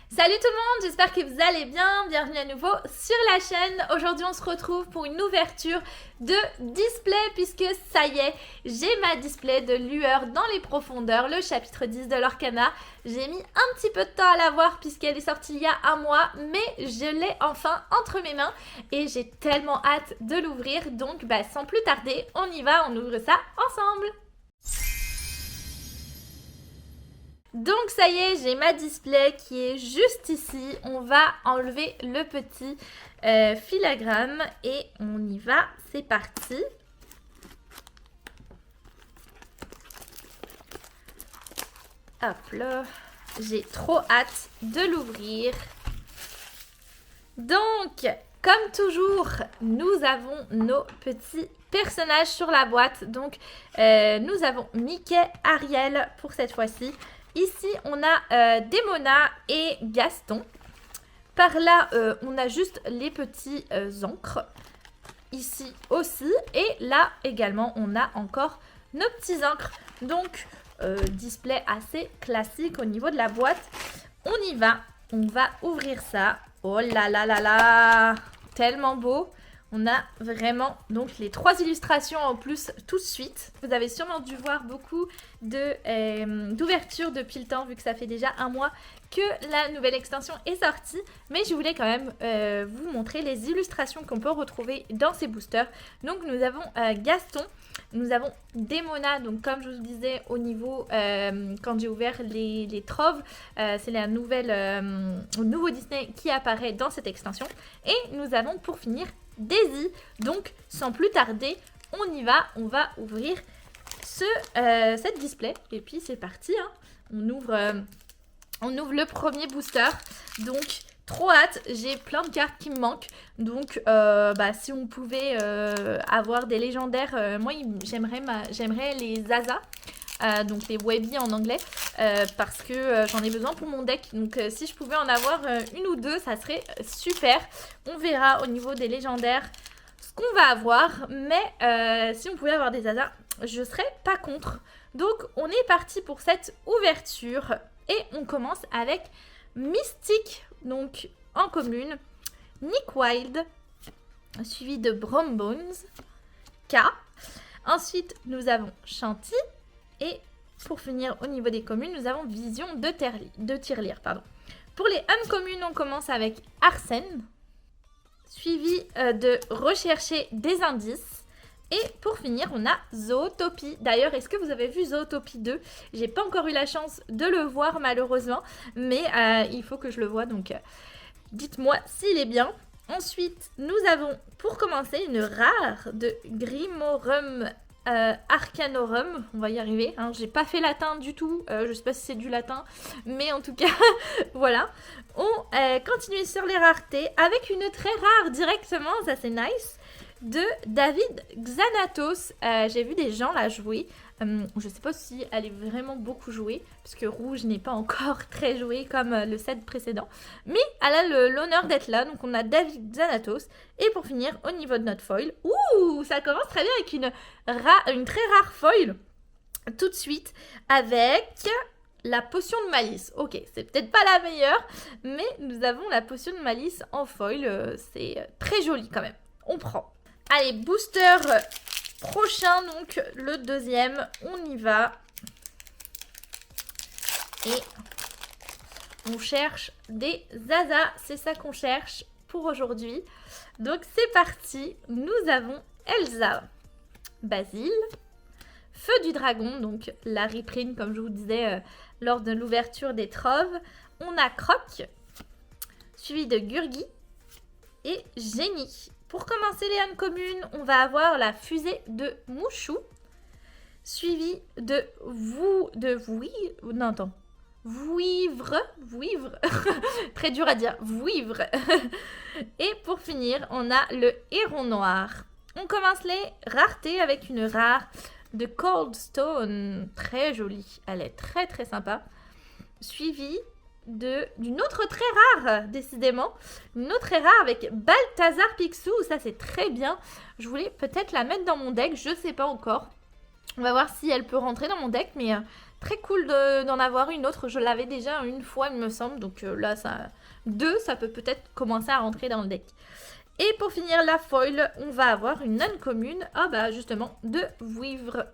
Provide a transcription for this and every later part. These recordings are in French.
Salut tout le monde, j'espère que vous allez bien, bienvenue à nouveau sur la chaîne. Aujourd'hui on se retrouve pour une ouverture de display puisque ça y est, j'ai ma display de Lueur dans les profondeurs, le chapitre 10 de l'Orcana. J'ai mis un petit peu de temps à l'avoir puisqu'elle est sortie il y a un mois, mais je l'ai enfin entre mes mains et j'ai tellement hâte de l'ouvrir. Donc sans plus tarder, on y va, on ouvre ça ensemble. Donc ça y est, j'ai ma display qui est juste ici. On va enlever le petit filagrane et on y va. C'est parti. Hop là. J'ai trop hâte de l'ouvrir. Donc, comme toujours, nous avons nos petits personnages sur la boîte. Donc, nous avons Mickey, Ariel pour cette fois-ci. Ici, on a Démona et Gaston. Par là, on a juste les petits encres. Ici aussi. Et là également, on a encore nos petits encres. Donc, display assez classique au niveau de la boîte. On y va. On va ouvrir ça. Oh là là là là! Tellement beau! On a vraiment donc les 3 illustrations en plus tout de suite. Vous avez sûrement dû voir beaucoup d'ouvertures depuis le temps vu que ça fait déjà un mois que la nouvelle extension est sortie. Mais je voulais quand même vous montrer les illustrations qu'on peut retrouver dans ces boosters. Donc nous avons Gaston, nous avons Démona, donc comme je vous disais au niveau, quand j'ai ouvert les troves, c'est la nouveau Disney qui apparaît dans cette extension. Et nous avons pour finir Daisy. Donc sans plus tarder, on y va, on va ouvrir cette display. Et puis c'est parti, hein. On ouvre le premier booster. Donc trop hâte, j'ai plein de cartes qui me manquent. Donc si on pouvait avoir des légendaires, moi j'aimerais les Zaza. Donc les Webby en anglais, parce que j'en ai besoin pour mon deck. Donc si je pouvais en avoir une ou deux, ça serait super. On verra au niveau des légendaires ce qu'on va avoir. Mais si on pouvait avoir des Zaza, je serais pas contre. Donc on est parti pour cette ouverture. Et on commence avec Mystique, donc en commune. Nick Wilde, suivi de Brombones, K. Ensuite nous avons Shanty. Et pour finir au niveau des communes, nous avons Vision de Tirelire. Pour les uncommunes, on commence avec Arsène, suivi de Rechercher des indices. Et pour finir, on a Zootopie. D'ailleurs, est-ce que vous avez vu Zootopie 2? J'ai pas encore eu la chance de le voir malheureusement, mais il faut que je le voie, donc dites-moi s'il est bien. Ensuite, nous avons pour commencer une rare de Grimorum Arcanorum, on va y arriver, hein. J'ai pas fait latin du tout, je sais pas si c'est du latin, mais en tout cas, voilà. On continue sur les raretés avec une très rare directement, ça c'est nice, de David Xanatos. J'ai vu des gens la jouer, je sais pas si elle est vraiment beaucoup jouée, parce que Rouge n'est pas encore très joué comme le set précédent, mais elle a l'honneur d'être là. Donc on a David Xanatos. Et pour finir, au niveau de notre foil, ça commence très bien avec une très rare foil, tout de suite, avec la potion de malice. Ok, c'est peut-être pas la meilleure, mais nous avons la potion de malice en foil, c'est très joli quand même, on prend. Allez, booster prochain, donc le deuxième, on y va. Et on cherche des Zaza, c'est ça qu'on cherche pour aujourd'hui. Donc c'est parti, nous avons Elsa, Basile, Feu du Dragon, donc la reprint comme je vous disais lors de l'ouverture des troves. On a Croc, suivi de Gurgi et Génie. Pour commencer les uncommunes, on va avoir la fusée de Mouchou, suivi de Vouivre, très dur à dire, Vouivre. Et pour finir, on a le Héron Noir. On commence les raretés avec une rare de Cold Stone, très jolie, elle est très très sympa, suivi d'une autre très rare, décidément. Une autre très rare avec Balthazar Picsou. Ça, c'est très bien. Je voulais peut-être la mettre dans mon deck. Je sais pas encore. On va voir si elle peut rentrer dans mon deck. Mais Très cool d'en avoir une autre. Je l'avais déjà une fois, il me semble. Donc là, deux, ça peut peut-être commencer à rentrer dans le deck. Et pour finir la foil, on va avoir une non commune. Ah bah justement, de vouivre.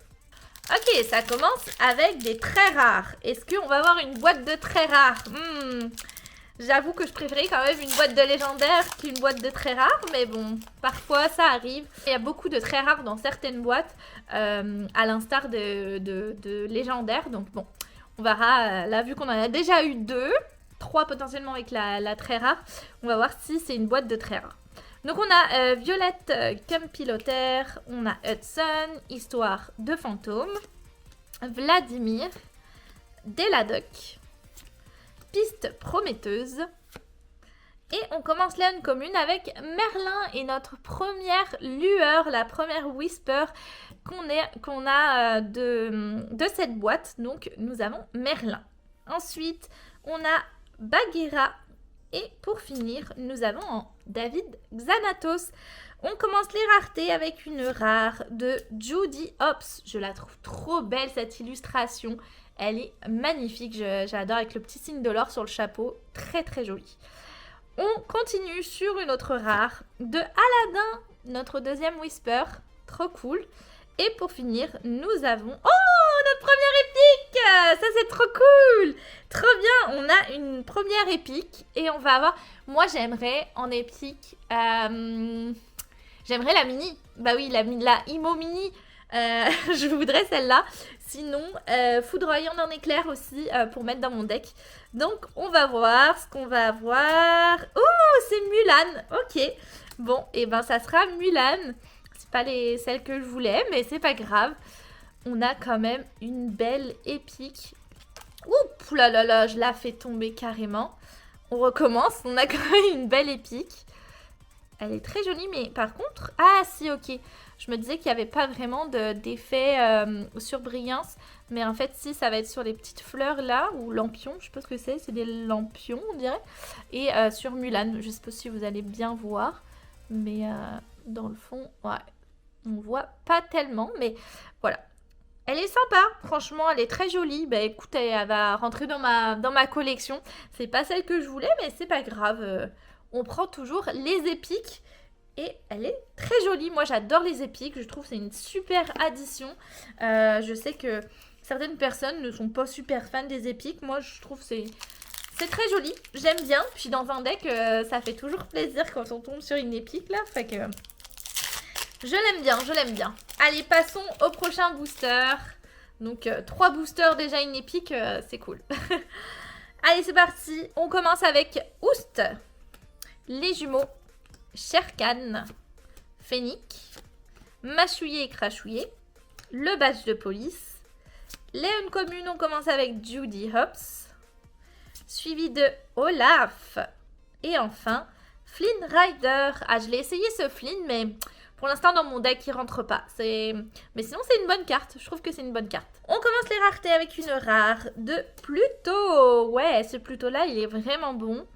Ok, ça commence avec des très rares. Est-ce qu'on va avoir une boîte de très rares? J'avoue que je préférais quand même une boîte de légendaire qu'une boîte de très rares. Mais bon, parfois ça arrive. Il y a beaucoup de très rares dans certaines boîtes. À l'instar de légendaires. Donc bon, on verra. Là, vu qu'on en a déjà eu 2, 3 potentiellement avec la très rare. On va voir si c'est une boîte de très rares. Donc on a Violette Campilotaire, on a Hudson, Histoire de fantôme, Vladimir, Deladoc, Piste prometteuse. Et on commence là une commune avec Merlin et notre première lueur, la première Whisper qu'on a de cette boîte. Donc nous avons Merlin. Ensuite on a Bagheera. Et pour finir, nous avons David Xanatos. On commence les raretés avec une rare de Judy Hopps. Je la trouve trop belle cette illustration. Elle est magnifique. J'adore avec le petit signe de l'or sur le chapeau. Très très jolie. On continue sur une autre rare de Aladdin, notre deuxième Whisper. Trop cool. Et pour finir, nous avons... Oh, notre première épique! Ça, c'est trop cool! Trop bien! On a une première épique et on va avoir... Moi, j'aimerais en épique... J'aimerais la mini. Bah oui, la Imo mini. Je voudrais celle-là. Sinon, foudroyant en éclair aussi pour mettre dans mon deck. Donc, on va voir ce qu'on va avoir. Oh, c'est Mulan! Ok. Bon, et ben ça sera Mulan. Pas celles que je voulais, mais c'est pas grave. On a quand même une belle épique. Oups là là là, je la fais tomber carrément. On recommence, on a quand même une belle épique. Elle est très jolie, mais par contre... Ah si, ok. Je me disais qu'il n'y avait pas vraiment d'effet sur brillance. Mais en fait, si, ça va être sur les petites fleurs là, ou lampions, je sais pas ce que c'est des lampions, on dirait. Et sur Mulan, je sais pas si vous allez bien voir. Mais dans le fond, ouais. On voit pas tellement, mais voilà. Elle est sympa, franchement, elle est très jolie. Bah écoutez, elle va rentrer dans ma collection. C'est pas celle que je voulais, mais c'est pas grave. On prend toujours les épiques. Et elle est très jolie. Moi, j'adore les épiques. Je trouve que c'est une super addition. Je sais que certaines personnes ne sont pas super fans des épiques. Moi, je trouve que c'est très joli. J'aime bien. Puis dans un deck, ça fait toujours plaisir quand on tombe sur une épique, là. Fait que... Je l'aime bien, je l'aime bien. Allez, passons au prochain booster. Donc, 3 boosters, déjà une épique, c'est cool. Allez, c'est parti. On commence avec Oust, les jumeaux, Sherkan, Phénix, Mâchouillé et Crachouillé, le badge de police. Léon commune, on commence avec Judy Hopps, suivi de Olaf. Et enfin, Flynn Rider. Ah, je l'ai essayé ce Flynn, mais... Pour l'instant, dans mon deck, il rentre pas. Mais sinon, c'est une bonne carte. Je trouve que c'est une bonne carte. On commence les raretés avec une rare de Pluto. Ouais, ce Pluto-là, il est vraiment bon.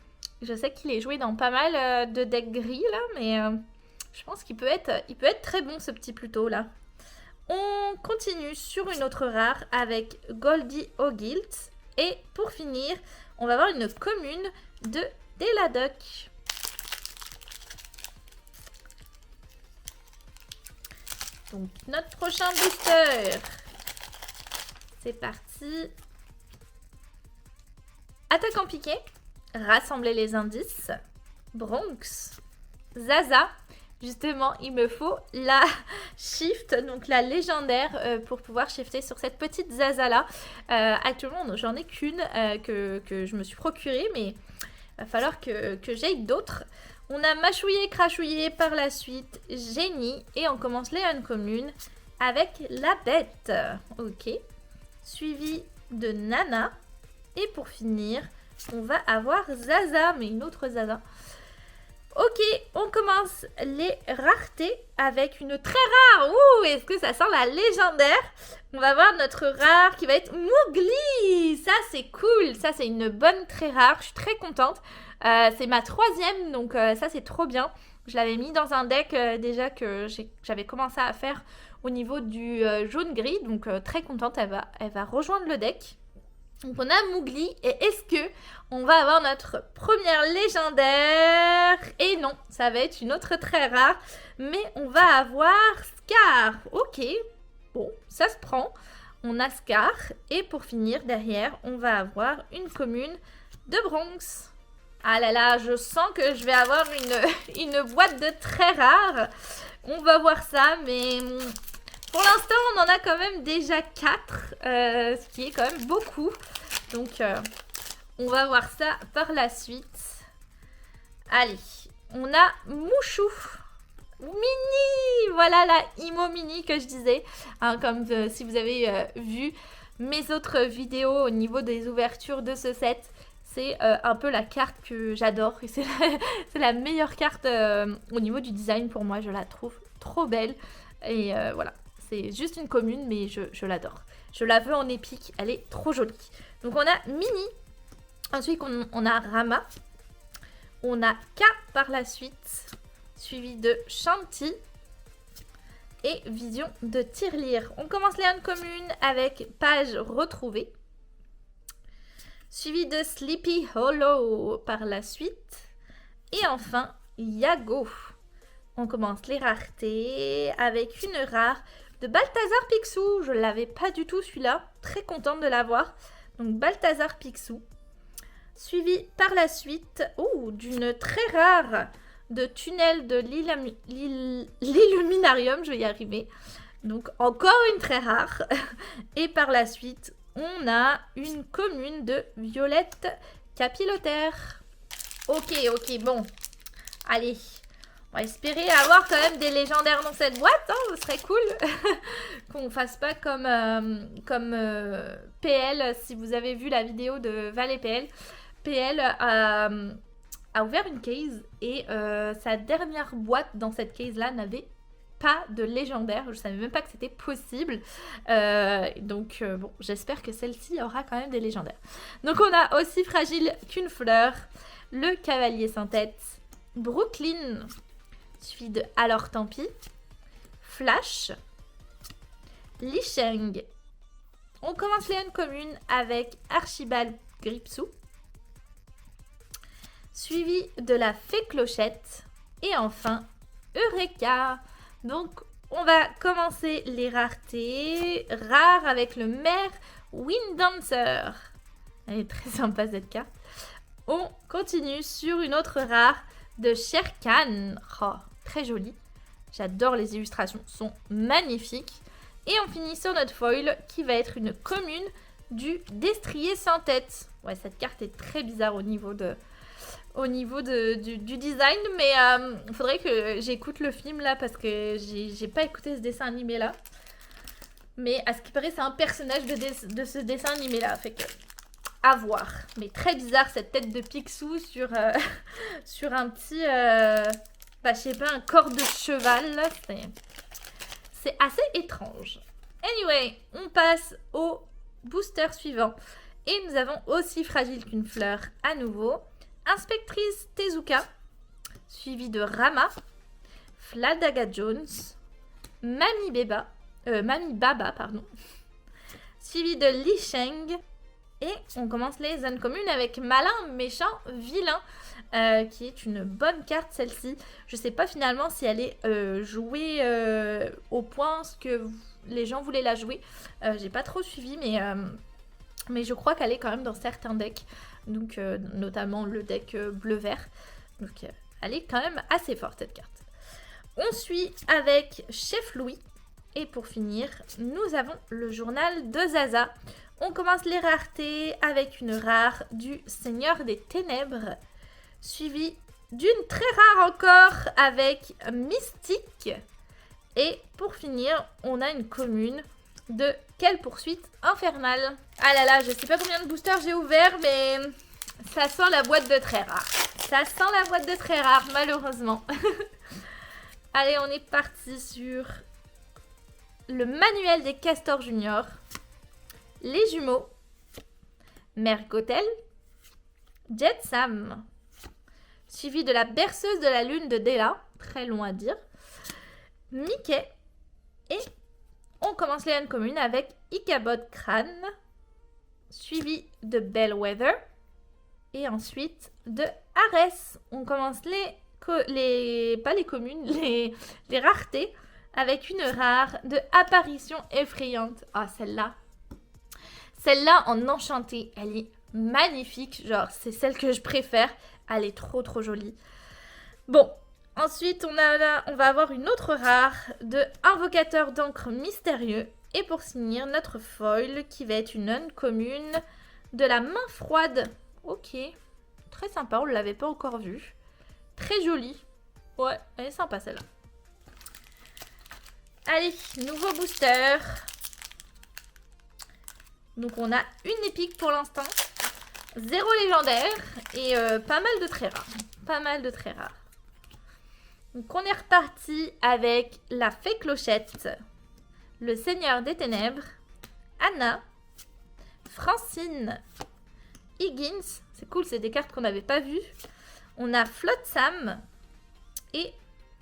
Je sais qu'il est joué dans pas mal de decks gris, là. Mais je pense qu'il peut être très bon, ce petit Pluto-là. On continue sur une autre rare avec Goldie O'Gilt. Et pour finir, on va avoir une commune de Deladoc. Donc, notre prochain booster. C'est parti. Attaque en piqué. Rassembler les indices. Bronx. Zaza. Justement, il me faut la shift, donc la légendaire, pour pouvoir shifter sur cette petite Zaza-là. Actuellement, j'en ai qu'une que je me suis procurée, mais il va falloir que j'aille d'autres. On a Mâchouillé et Crachouillé par la suite, Génie, et on commence les uncommunes avec la bête. Ok. Suivi de Nana. Et pour finir, on va avoir Zaza, mais une autre Zaza. Ok, on commence les raretés avec une très rare. Ouh, est-ce que ça sent la légendaire? On va voir notre rare qui va être Mowgli. Ça, c'est cool. Ça, c'est une bonne très rare. Je suis très contente. C'est ma 3e, donc ça, c'est trop bien. Je l'avais mis dans un deck déjà que j'avais commencé à faire au niveau du jaune-gris. Donc très contente, elle va rejoindre le deck. Donc on a Mowgli et est-ce que on va avoir notre première légendaire? Et non, ça va être une autre très rare, mais on va avoir Scar. Ok, bon, ça se prend. On a Scar et pour finir derrière, on va avoir une commune de Bronx. Ah là là, je sens que je vais avoir une boîte de très rares. On va voir ça, mais pour l'instant, on en a quand même déjà 4, ce qui est quand même beaucoup. Donc, on va voir ça par la suite. Allez, on a Mouchou. Mini, voilà la Imo Mini que je disais. Hein, comme si vous avez vu mes autres vidéos au niveau des ouvertures de ce set. C'est un peu la carte que j'adore. Et c'est la meilleure carte au niveau du design pour moi. Je la trouve trop belle. Et voilà. C'est juste une commune, mais je l'adore. Je la veux en épique, elle est trop jolie. Donc on a Mini, ensuite on a Rama, on a K par la suite, suivi de Shanti et Vision de Tirelire. On commence les communes avec Page retrouvée, suivi de Sleepy Hollow par la suite, et enfin Yago. On commence les raretés avec une rare de Balthazar Picsou. Je ne l'avais pas du tout celui-là. Très contente de l'avoir. Donc Balthazar Picsou. Suivi par la suite d'une très rare de Tunnel de l'Illuminarium. Je vais y arriver. Donc encore une très rare. Et par la suite, on a une commune de Violette Capillotaire. Ok, bon. Allez. On va espérer avoir quand même des légendaires dans cette boîte, hein, ce serait cool. Qu'on fasse pas comme PL, si vous avez vu la vidéo de Val et PL. PL a ouvert une case et sa dernière boîte dans cette case-là n'avait pas de légendaire. Je savais même pas que c'était possible. Donc bon, j'espère que celle-ci aura quand même des légendaires. Donc on a aussi Fragile qu'une fleur, le Cavalier sans tête, Brooklyn, suivi de Alors tant pis, Flash, Li Sheng. On commence les communes avec Archibald Gripsou, suivi de la Fée Clochette et enfin Eureka. Donc on va commencer les raretés. Rare avec le maire Wind Dancer. Elle est très sympa cette carte. On continue sur une autre rare de Shere Khan. Oh, très jolie. J'adore les illustrations, sont magnifiques. Et on finit sur notre foil qui va être une commune du Destrier sans tête. Ouais, cette carte est très bizarre au niveau du design, mais il faudrait que j'écoute le film là parce que j'ai pas écouté ce dessin animé là. Mais à ce qui paraît, c'est un personnage de ce dessin animé là. Fait que à voir. Mais très bizarre cette tête de Picsou sur un petit, je sais pas, un corps de cheval là. C'est assez étrange. Anyway, on passe au booster suivant. Et nous avons aussi Fragile qu'une fleur à nouveau. Inspectrice Tezuka, suivi de Rama, Fladaga Jones, Mami Baba, suivi de Li Sheng. Et on commence les zones communes avec Malin, Méchant, Vilain, qui est une bonne carte celle-ci. Je sais pas finalement si elle est jouée au point que les gens voulaient la jouer. J'ai pas trop suivi, mais je crois qu'elle est quand même dans certains decks. Donc notamment le deck bleu-vert. Donc elle est quand même assez forte cette carte. On suit avec Chef Louis. Et pour finir, nous avons le journal de Zaza. On commence les raretés avec une rare du Seigneur des Ténèbres, suivie d'une très rare encore avec Mystique. Et pour finir, on a une commune de Quelle poursuite infernale. Ah là là, je sais pas combien de boosters j'ai ouvert, mais ça sent la boîte de très rare. Ça sent la boîte de très rare, malheureusement. Allez, on est parti sur le manuel des Castors Junior, les jumeaux, Mère Gothel, Jet Sam, suivi de la berceuse de la lune de Della, très long à dire, Mickey et On commence les communes avec Ichabod Crane, suivi de Bellwether, et ensuite de Ares. On commence pas les communes, les raretés, avec une rare de Apparition effrayante. Ah, celle-là en enchanté, elle est magnifique. Genre, c'est celle que je préfère. Elle est trop jolie. Bon, ensuite, on va avoir une autre rare de Invocateur d'encre mystérieux. Et pour finir, notre foil qui va être une uncommune de la main froide. Ok, très sympa, on ne l'avait pas encore vue. Très jolie. Ouais, elle est sympa celle-là. Allez, nouveau booster. Donc on a une épique pour l'instant. 0 légendaire et pas mal de très rares. Pas mal de très rares. Donc on est reparti avec la Fée Clochette, le Seigneur des Ténèbres, Anna, Francine, Higgins. C'est cool, c'est des cartes qu'on n'avait pas vues. On a Flotsam. Et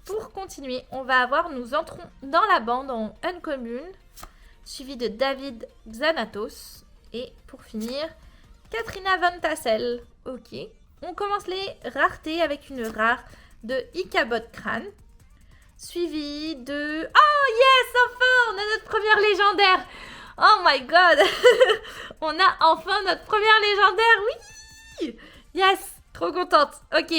pour continuer, nous entrons dans la bande en uncommune, suivi de David Xanatos. Et pour finir, Katrina Van Tassel. Ok. On commence les raretés avec une rare de Ichabod Crane, suivi de... Oh yes, enfin, on a notre première légendaire. Oh my god. On a enfin notre première légendaire, oui. Yes, trop contente. Ok,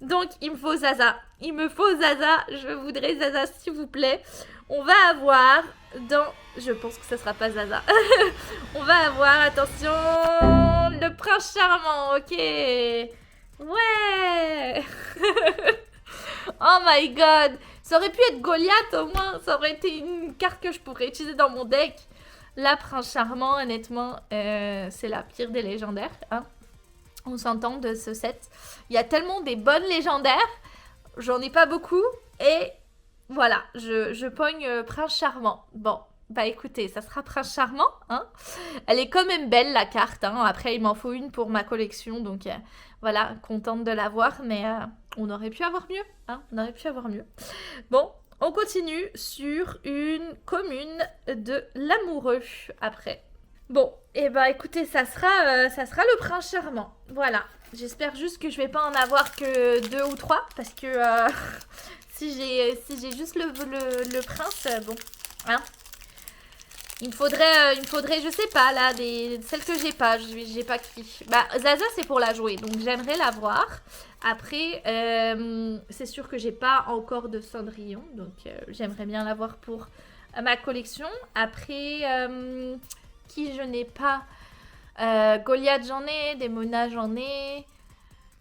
donc il me faut Zaza. Je voudrais Zaza, s'il vous plaît. On va avoir dans... Je pense que ce sera pas Zaza. On va avoir, attention, le prince charmant, ok. Ouais. Oh my god. Ça aurait pu être Goliath au moins. Ça aurait été une carte que je pourrais utiliser dans mon deck. La prince charmant, honnêtement, c'est la pire des légendaires. Hein. On s'entend de ce set. Il y a tellement des bonnes légendaires. J'en ai pas beaucoup. Et voilà, je pogne prince charmant. Bon, bah écoutez, ça sera prince charmant. Hein. Elle est quand même belle la carte. Hein. Après, il m'en faut une pour ma collection. Donc voilà, contente de l'avoir. Mais on aurait pu avoir mieux. Hein. On aurait pu avoir mieux. Bon, on continue sur une commune de l'amoureux après. Bon, et bah écoutez, ça sera le prince charmant. Voilà. J'espère juste que je vais pas en avoir que 2 ou 3 parce que si j'ai juste le prince, bon, hein. Il me faudrait, je sais pas là, celles que j'ai pas qui. Bah Zaza c'est pour la jouer, donc j'aimerais la voir. Après, c'est sûr que j'ai pas encore de Cendrillon, donc j'aimerais bien l'avoir pour ma collection. Après, qui je n'ai pas, Goliath j'en ai, Démona j'en ai.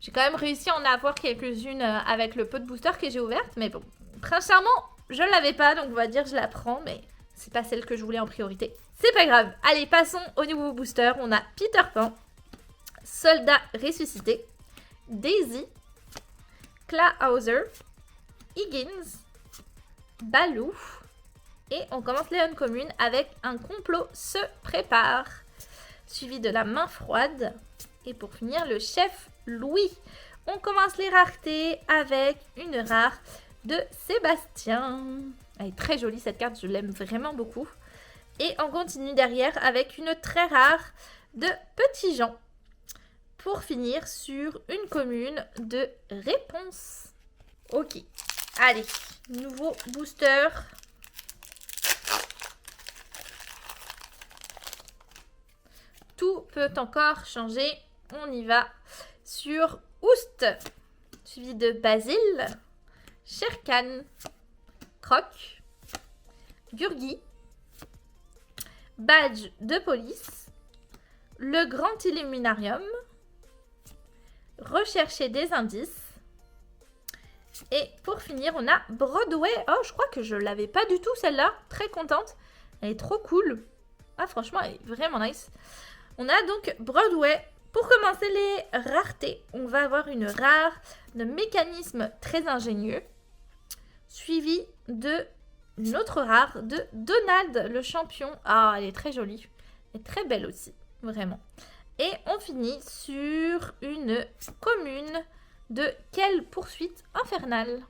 J'ai quand même réussi à en avoir quelques-unes avec le peu de boosters que j'ai ouvertes, mais bon. Prince Charmant, je ne l'avais pas, donc on va dire je la prends, mais c'est pas celle que je voulais en priorité. C'est pas grave. Allez, passons au nouveau booster. On a Peter Pan, Soldat ressuscité, Daisy, Clawhauser, Higgins, Baloo. Et on commence les communes avec un complot se prépare, suivi de la main froide. Et pour finir, le chef Louis. On commence les raretés avec une rare de Sébastien. Elle est très jolie cette carte, je l'aime vraiment beaucoup. Et on continue derrière avec une très rare de Petit Jean. Pour finir sur une commune de réponse. Ok, allez, nouveau booster. Tout peut encore changer. On y va sur Oust, suivi de Basile, Sherkan, Croc, Gurgi, Badge de police, le Grand Illuminarium, Rechercher des indices. Et pour finir, on a Broadway. Oh, je crois que je l'avais pas du tout celle-là. Très contente. Elle est trop cool. Ah, franchement, elle est vraiment nice. On a donc Broadway. Pour commencer les raretés, on va avoir une rare de mécanisme très ingénieux, suivi de une autre rare de Donald le champion. Ah, elle est très jolie. Elle est très belle aussi, vraiment. Et on finit sur une commune de Quelle poursuite infernale.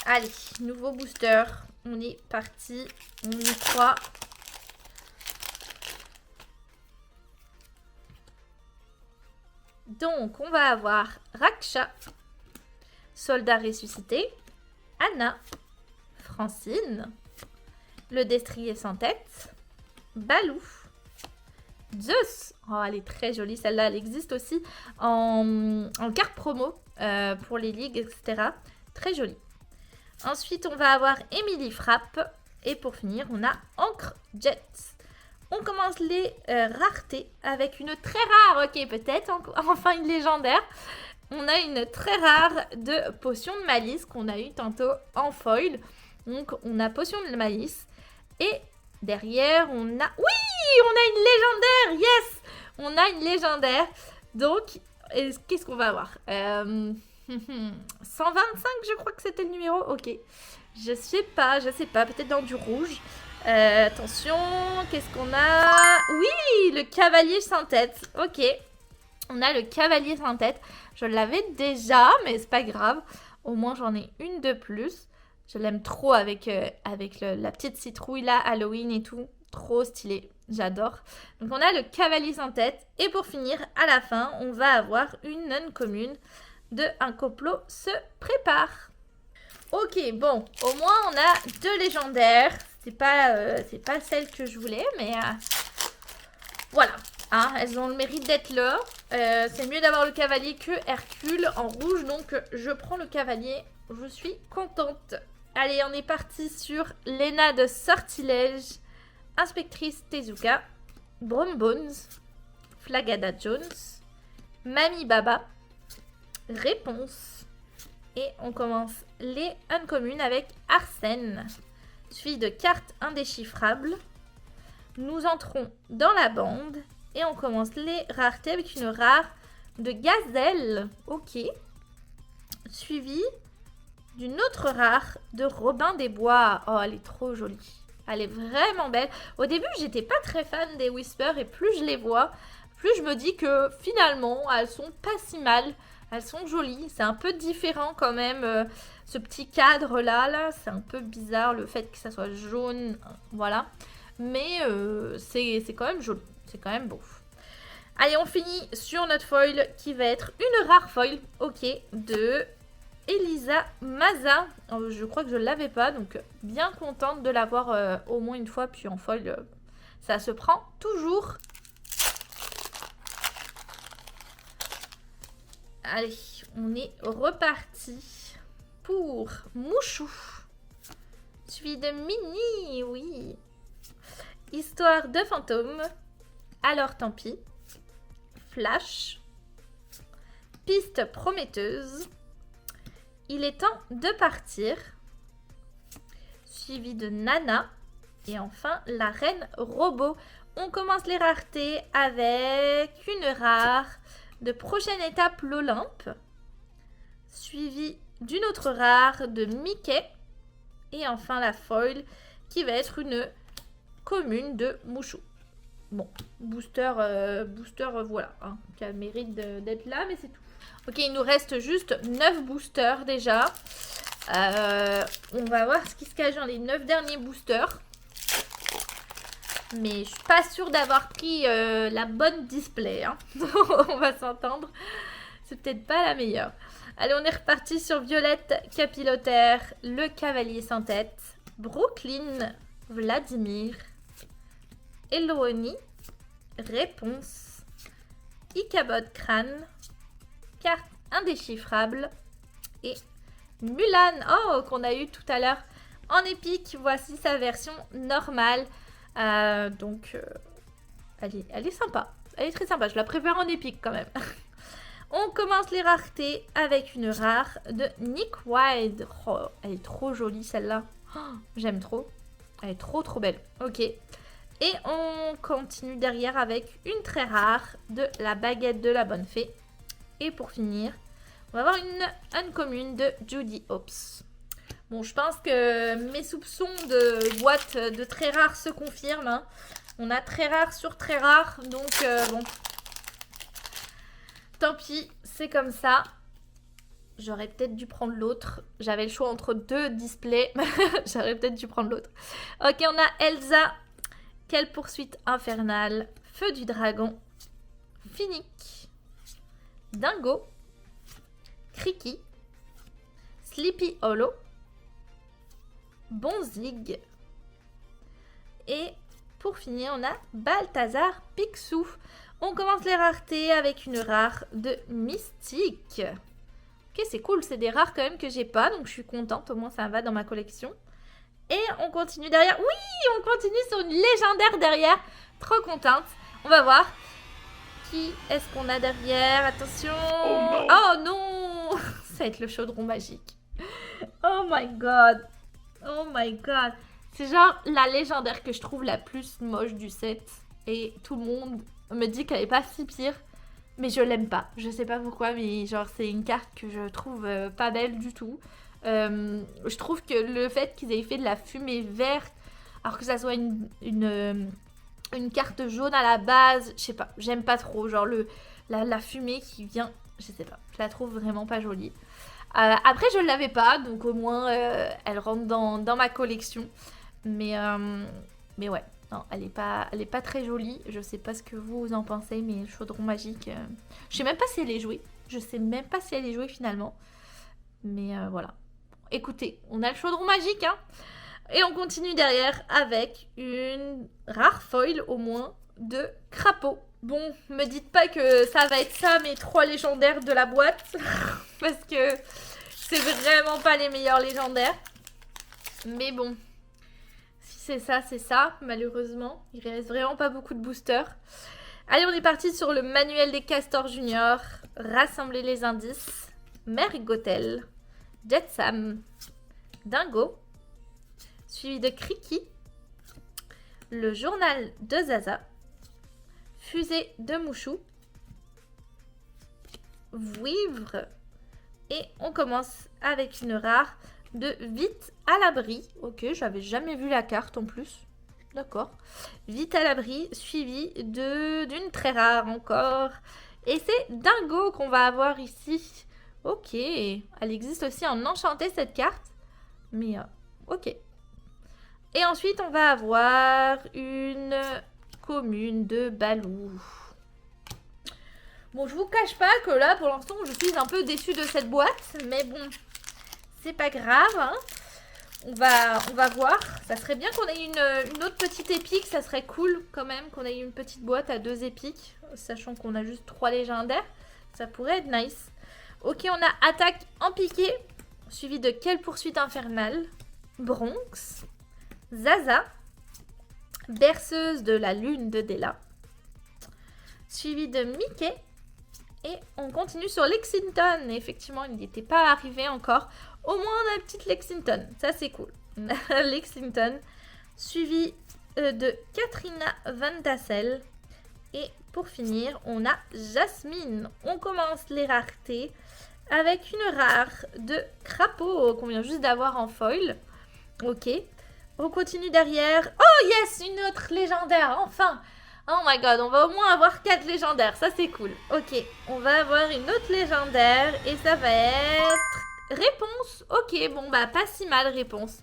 Allez, nouveau booster. On est parti. On y croit. Donc, on va avoir Raksha, Soldat ressuscité, Anna, Francine, le destrier sans tête, Balou, Zeus. Oh, elle est très jolie celle-là. Elle existe aussi en carte promo pour les ligues, etc. Très jolie. Ensuite, on va avoir Emily Frappe. Et pour finir, on a Encre Jet. On commence les raretés avec une très rare, ok, peut-être enfin une légendaire. On a une très rare de potion de malice qu'on a eu tantôt en foil. Donc, on a potion de malice. Et derrière, on a... Oui, on a une légendaire, yes. On a une légendaire. Donc, qu'est-ce qu'on va avoir 125, je crois que c'était le numéro. Ok. Je sais pas. Peut-être dans du rouge. Attention, qu'est-ce qu'on a? Oui, le cavalier sans tête. Ok. On a le cavalier sans tête. Je l'avais déjà, mais c'est pas grave. Au moins, j'en ai une de plus. Je l'aime trop avec la petite citrouille là, Halloween et tout. Trop stylé. J'adore. Donc, on a le cavalier sans tête. Et pour finir, à la fin, on va avoir une non commune de un complot se prépare. Ok, bon. Au moins, on a deux légendaires. C'est pas celle que je voulais, mais voilà. Hein, elles ont le mérite d'être là. C'est mieux d'avoir le cavalier que Hercule en rouge. Donc, je prends le cavalier. Je suis contente. Allez, on est parti sur Lena de Sortilège, Inspectrice Tezuka, Brombones, Flagada Jones, Mamie Baba, Réponse. Et on commence les uncommunes avec Arsène, suivi de cartes indéchiffrables. Nous entrons dans la bande et on commence les raretés avec une rare de Gazelle. Ok. Suivi d'une autre rare de Robin des Bois. Oh, elle est trop jolie. Elle est vraiment belle. Au début, j'étais pas très fan des Whispers et plus je les vois, plus je me dis que finalement, elles sont pas si mal. Elles sont jolies. C'est un peu différent quand même. Ce petit cadre là, c'est un peu bizarre le fait que ça soit jaune. Voilà. Mais c'est quand même joli. C'est quand même beau. Allez, on finit sur notre foil qui va être une rare foil. Ok. De Elisa Maza. Je crois que je ne l'avais pas. Donc, bien contente de l'avoir au moins une fois. Puis en foil, ça se prend toujours. Allez, on est reparti pour Mouchou. Suivi de Mini, oui. Histoire de fantôme. Alors tant pis. Flash. Piste prometteuse. Il est temps de partir. Suivi de Nana. Et enfin, la reine robot. On commence les raretés avec une rare de prochaine étape l'Olympe. Suivi d'une autre rare de Mickey. Et enfin la foil qui va être une commune de Mouchou. Bon, booster, voilà, hein, qui a le mérite d'être là, mais c'est tout. Ok, il nous reste juste 9 boosters déjà. On va voir ce qui se cache dans les 9 derniers boosters. Mais je suis pas sûre d'avoir pris la bonne display. Hein. On va s'entendre. C'est peut-être pas la meilleure. Allez, on est reparti sur Violette Capillotaire, le cavalier sans tête, Brooklyn, Vladimir, Elooni, Réponse, Ichabod Crâne, carte indéchiffrable et Mulan, oh, qu'on a eu tout à l'heure en épique. Voici sa version normale. Donc, elle est sympa. Elle est très sympa. Je la préfère en épique quand même. On commence les raretés avec une rare de Nick Wilde. Oh, elle est trop jolie celle-là. Oh, j'aime trop. Elle est trop belle. Ok. Et on continue derrière avec une très rare de la baguette de la bonne fée. Et pour finir, on va avoir une uncommune de Judy Hopps. Bon, je pense que mes soupçons de boîte de très rare se confirment. Hein. On a très rare sur très rare. Donc, bon. Tant pis, c'est comme ça. J'aurais peut-être dû prendre l'autre. J'avais le choix entre 2 displays. J'aurais peut-être dû prendre l'autre. Ok, on a Elsa. Quelle poursuite infernale. Feu du dragon. Finnick. Dingo. Kriki. Sleepy Hollow. Bonzig. Et pour finir, on a Balthazar Picsou. On commence les raretés avec une rare de Mystique. Ok, c'est cool, c'est des rares quand même que j'ai pas, donc je suis contente, au moins ça va dans ma collection. Et on continue derrière. Oui, on continue sur une légendaire derrière. Trop contente. On va voir. Qui est-ce qu'on a derrière? Attention. Oh non, ça va être le chaudron magique. Oh my god. Oh my god. C'est genre la légendaire que je trouve la plus moche du set. Et tout le monde me dit qu'elle est pas si pire. Mais je l'aime pas. Je sais pas pourquoi, mais genre c'est une carte que je trouve pas belle du tout. Je trouve que le fait qu'ils aient fait de la fumée verte, alors que ça soit une carte jaune à la base, je sais pas, j'aime pas trop. Genre la fumée qui vient, je sais pas, je la trouve vraiment pas jolie. Après, je l'avais pas, donc au moins elle rentre dans ma collection. Mais ouais, non, elle est pas très jolie. Je sais pas ce que vous en pensez, mais le chaudron magique, je sais même pas si elle est jouée. Je sais même pas si elle est jouée finalement. Mais voilà. Écoutez, on a le chaudron magique, hein. Et on continue derrière avec une rare foil au moins de crapaud. Bon, me dites pas que ça va être ça mes 3 légendaires de la boîte. Parce que c'est vraiment pas les meilleurs légendaires. Mais bon, si c'est ça, c'est ça. Malheureusement, il reste vraiment pas beaucoup de boosters. Allez, on est parti sur le manuel des castors juniors. Rassembler les indices. Mergotel. Jetsam. Dingo. Suivi de Kriki. Le journal de Zaza. Fusée de Mouchou. Vouivre. Et on commence avec une rare de Vite à l'abri. Ok, j'avais jamais vu la carte en plus. D'accord. Vite à l'abri, suivi d'une très rare encore. Et c'est Dingo qu'on va avoir ici. Ok. Elle existe aussi en enchanté cette carte. Mais ok. Et ensuite, on va avoir une commune de Balou. Bon, je vous cache pas que là, pour l'instant, je suis un peu déçue de cette boîte. Mais bon, c'est pas grave. Hein. On va voir. Ça serait bien qu'on ait une autre petite épique. Ça serait cool quand même qu'on ait une petite boîte à 2 épiques. Sachant qu'on a juste 3 légendaires. Ça pourrait être nice. Ok, on a attaque en piqué. Suivi de quelle poursuite infernale? Bronx. Zaza. Berceuse de la lune de Della. Suivi de Mickey. Et on continue sur Lexington. Effectivement, il n'était pas arrivé encore. Au moins, on a une petite Lexington. Ça, c'est cool. Lexington. Suivi de Katrina Van Tassel. Et pour finir, on a Jasmine. On commence les raretés avec une rare de Crapaud qu'on vient juste d'avoir en foil. Ok. On continue derrière. Oh yes, une autre légendaire, enfin. Oh my god, on va au moins avoir 4 légendaires, ça c'est cool. Ok, on va avoir une autre légendaire et ça va être Réponse. Ok, bon bah pas si mal Réponse.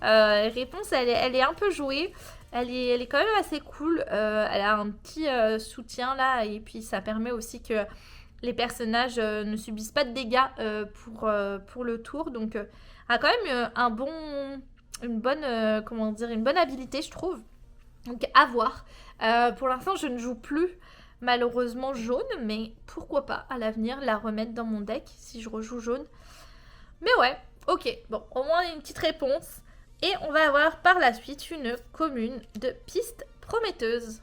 Réponse, elle est un peu jouée. Elle est quand même assez cool. Elle a un petit soutien là et puis ça permet aussi que les personnages ne subissent pas de dégâts pour le tour. Donc, elle a quand même une bonne habilité, je trouve. Donc, à voir. Pour l'instant, je ne joue plus, malheureusement, jaune. Mais pourquoi pas, à l'avenir, la remettre dans mon deck si je rejoue jaune. Mais ouais, ok. Bon, au moins, une petite réponse. Et on va avoir par la suite une commune de pistes prometteuses.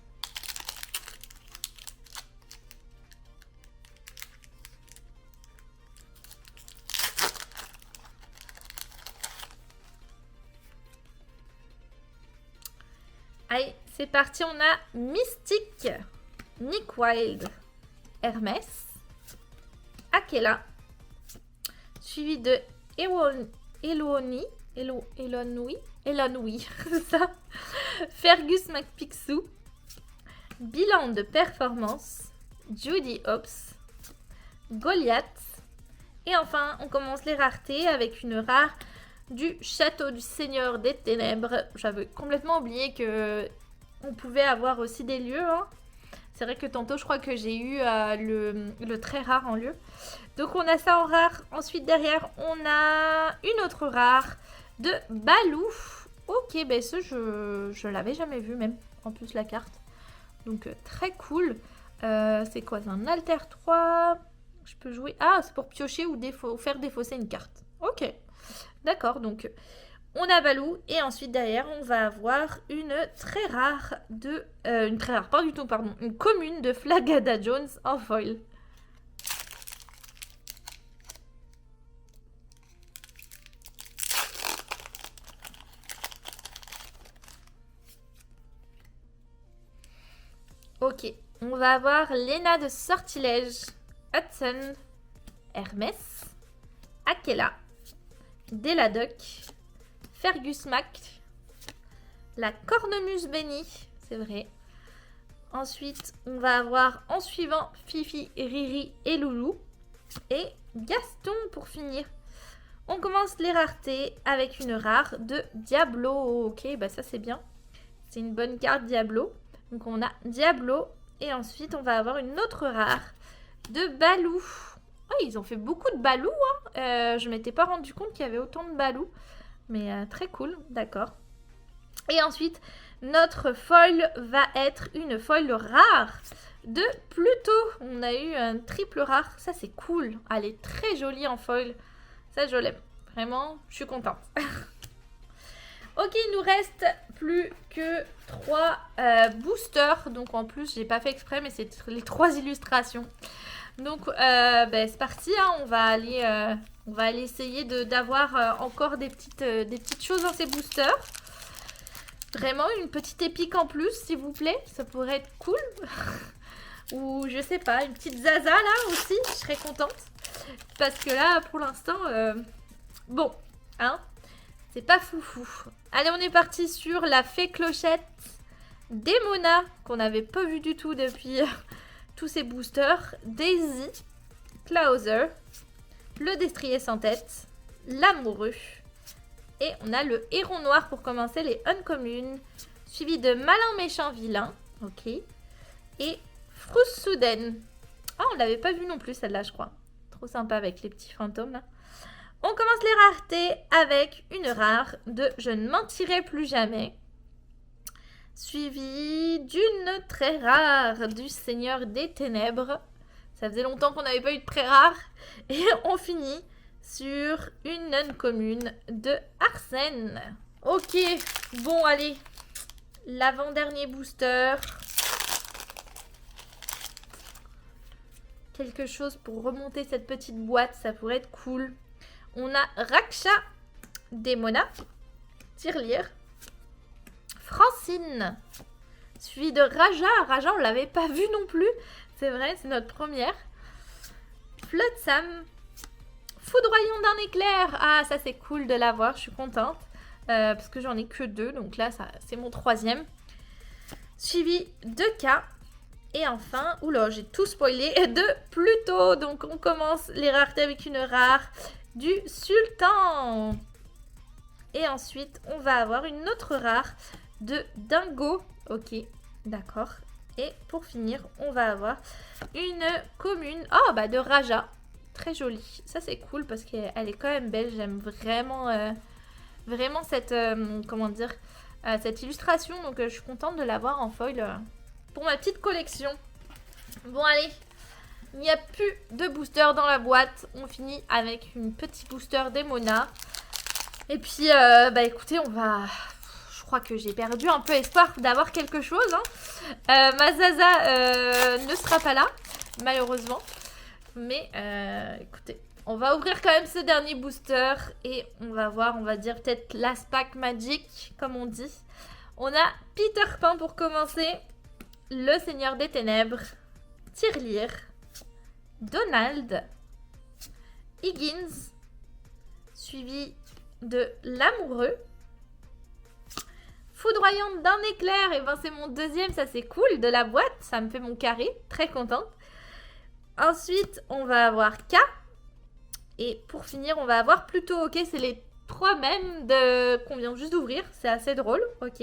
Allez, c'est parti, on a Mystique, Nick Wild, Hermès, Akela, suivi de Elonui, c'est ça, Fergus McPixou, Bilan de performance, Judy Hopps, Goliath, Et enfin, on commence les raretés avec une rare du Château du Seigneur des Ténèbres. J'avais complètement oublié que on pouvait avoir aussi des lieux. Hein. C'est vrai que tantôt, je crois que j'ai eu le très rare en lieu. Donc, on a ça en rare. Ensuite, derrière, on a une autre rare de Balou. Ok, ben ce, je l'avais jamais vu même, en plus, la carte. Donc, très cool. C'est quoi? C'est un Alter 3. Je peux jouer... Ah, c'est pour piocher ou faire défausser une carte. Ok, d'accord. Donc, on a Balou. Et ensuite, derrière, on va avoir une très rare de... une très rare, pas du tout, pardon. Une commune de Flagada Jones en foil. Ok, on va avoir Lena de Sortilège, Hudson, Hermès, Akela, Deladoc, Fergus Mac, la Cornemuse Bénie, c'est vrai. Ensuite, on va avoir en suivant Fifi, Riri et Loulou. Et Gaston pour finir. On commence les raretés avec une rare de Diablo. Ok, bah ça c'est bien. C'est une bonne carte Diablo. Donc on a Diablo. Et ensuite, on va avoir une autre rare de Balou. Oh, ils ont fait beaucoup de Balou. Hein. Je m'étais pas rendu compte qu'il y avait autant de Balou. Mais très cool, d'accord. Et ensuite, notre foil va être une foil rare de Pluto. On a eu un triple rare. Ça, c'est cool. Elle est très jolie en foil. Ça, je l'aime. Vraiment, je suis contente. Ok, il nous reste plus que 3 boosters. Donc, en plus, j'ai pas fait exprès, mais c'est les 3 illustrations. Donc, c'est parti. Hein. On va aller essayer d'avoir encore des petites choses dans ces boosters. Vraiment, une petite épique en plus, s'il vous plaît. Ça pourrait être cool. Ou, je sais pas, une petite Zaza, là, aussi. Je serais contente. Parce que là, pour l'instant, bon, hein, c'est pas foufou. Allez, on est parti sur la Fée Clochette Démona, qu'on n'avait pas vu du tout depuis tous ces boosters. Daisy, Clauser, le Destrier sans tête, l'Amoureux. Et on a le Héron Noir pour commencer les Uncommunes, suivi de Malin Méchant Vilain, ok, et Frousse Soudaine. Ah, on l'avait pas vu non plus celle-là, je crois. Trop sympa avec les petits fantômes là. On commence les raretés avec une rare de Je ne mentirai plus jamais, suivi d'une très rare du Seigneur des Ténèbres. Ça faisait longtemps qu'on n'avait pas eu de très rare. Et on finit sur une non-commune de Arsène. Ok, bon allez, l'avant-dernier booster. Quelque chose pour remonter cette petite boîte, ça pourrait être cool. On a Raksha, Démona, Tirelire, Francine, suivi de Raja. Raja, on l'avait pas vu non plus. C'est vrai, c'est notre première. Flotsam, Foudroyant d'un éclair. Ah, ça c'est cool de l'avoir, je suis contente. Parce que j'en ai que 2, donc là, c'est mon 3e. Suivi de K. Et enfin, oula, j'ai tout spoilé, de Pluto. Donc on commence les raretés avec une rare du Sultan. Et ensuite, on va avoir une autre rare de Dingo. Ok, d'accord. Et pour finir, on va avoir une commune de Raja. Très jolie. Ça, c'est cool parce qu'elle est quand même belle. J'aime vraiment cette, cette illustration. Donc, je suis contente de l'avoir en foil pour ma petite collection. Bon, allez. Il n'y a plus de booster dans la boîte. On finit avec une petite booster Démona. Et puis, écoutez, on va... Je crois que j'ai perdu un peu espoir d'avoir quelque chose. Hein. Ma Zaza ne sera pas là, malheureusement. Mais, écoutez, on va ouvrir quand même ce dernier booster. Et on va voir, on va dire peut-être Last Pack Magic, comme on dit. On a Peter Pan pour commencer. Le Seigneur des Ténèbres. Tirelire. Donald, Higgins, suivi de l'Amoureux, Foudroyante d'un éclair, et ben c'est mon 2e, ça c'est cool, de la boîte, ça me fait mon carré, très contente. Ensuite, on va avoir K, Et pour finir, on va avoir plutôt, ok, c'est les 3 mêmes qu'on vient juste d'ouvrir. C'est assez drôle, ok.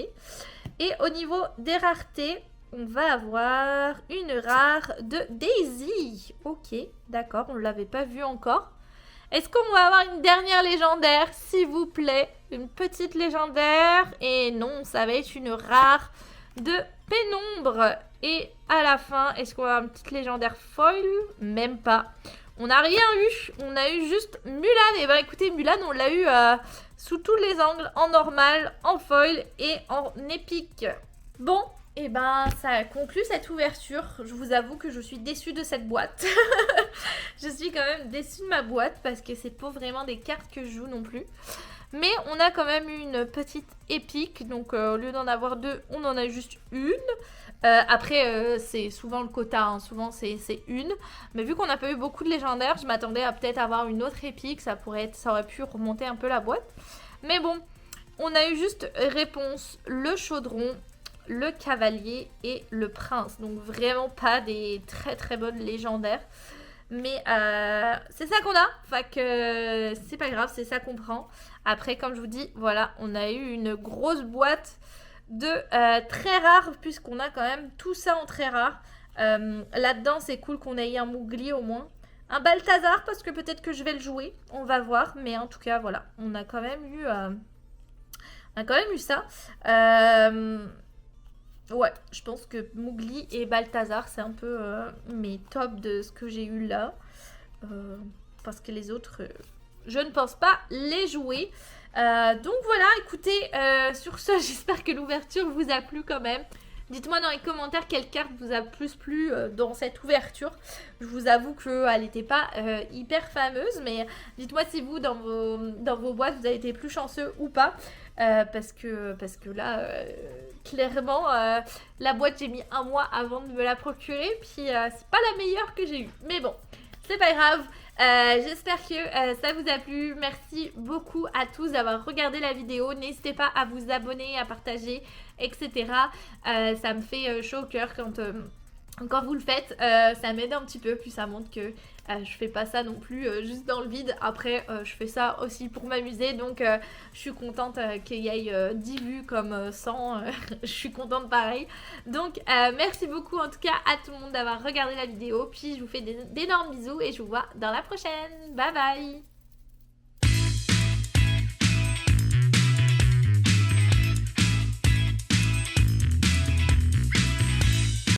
Et au niveau des raretés, on va avoir une rare de Daisy. Ok, d'accord, on ne l'avait pas vu encore. Est-ce qu'on va avoir une dernière légendaire, s'il vous plaît? Une petite légendaire. Et non, ça va être une rare de Pénombre. Et à la fin, est-ce qu'on va avoir une petite légendaire foil? Même pas. On n'a rien eu. On a eu juste Mulan. Et ben écoutez, Mulan, on l'a eu sous tous les angles. En normal, en foil et en épique. Bon, et ben ça conclut cette ouverture. Je vous avoue que je suis déçue de cette boîte. Je suis quand même déçue de ma boîte parce que c'est pas vraiment des cartes que je joue non plus. Mais on a quand même une petite épique. Donc au lieu d'en avoir 2, on en a juste une. Après, c'est souvent le quota, hein. Souvent c'est une. Mais vu qu'on n'a pas eu beaucoup de légendaires, je m'attendais à peut-être avoir une autre épique. Ça aurait pu remonter un peu la boîte. Mais bon, on a eu juste réponse le chaudron, le cavalier et le prince. Donc vraiment pas des très très bonnes légendaires. Mais c'est ça qu'on a. Fait que c'est pas grave, c'est ça qu'on prend. Après, comme je vous dis, voilà, on a eu une grosse boîte de très rares, puisqu'on a quand même tout ça en très rare. Là-dedans, c'est cool qu'on ait un Mowgli au moins. Un Balthazar, parce que peut-être que je vais le jouer. On va voir. Mais en tout cas, voilà. On a quand même eu, ça. Ouais, je pense que Mowgli et Balthazar, c'est un peu mes tops de ce que j'ai eu là. Parce que les autres, je ne pense pas les jouer. Donc voilà, écoutez, sur ce, j'espère que l'ouverture vous a plu quand même. Dites-moi dans les commentaires quelle carte vous a plus plu dans cette ouverture. Je vous avoue qu'elle n'était pas hyper fameuse, mais dites-moi si vous, dans vos boîtes, vous avez été plus chanceux ou pas. Parce que là, clairement, la boîte, j'ai mis 1 mois avant de me la procurer. Puis, c'est pas la meilleure que j'ai eue. Mais bon, c'est pas grave. J'espère que ça vous a plu. Merci beaucoup à tous d'avoir regardé la vidéo. N'hésitez pas à vous abonner, à partager, etc. Ça me fait chaud au cœur quand vous le faites. Ça m'aide un petit peu. Puis ça montre que je fais pas ça non plus juste dans le vide. Après, je fais ça aussi pour m'amuser. Donc, je suis contente qu'il y ait 10 vues comme 100. Je suis contente pareil. Donc, merci beaucoup en tout cas à tout le monde d'avoir regardé la vidéo. Puis, je vous fais d'énormes bisous et je vous vois dans la prochaine. Bye bye!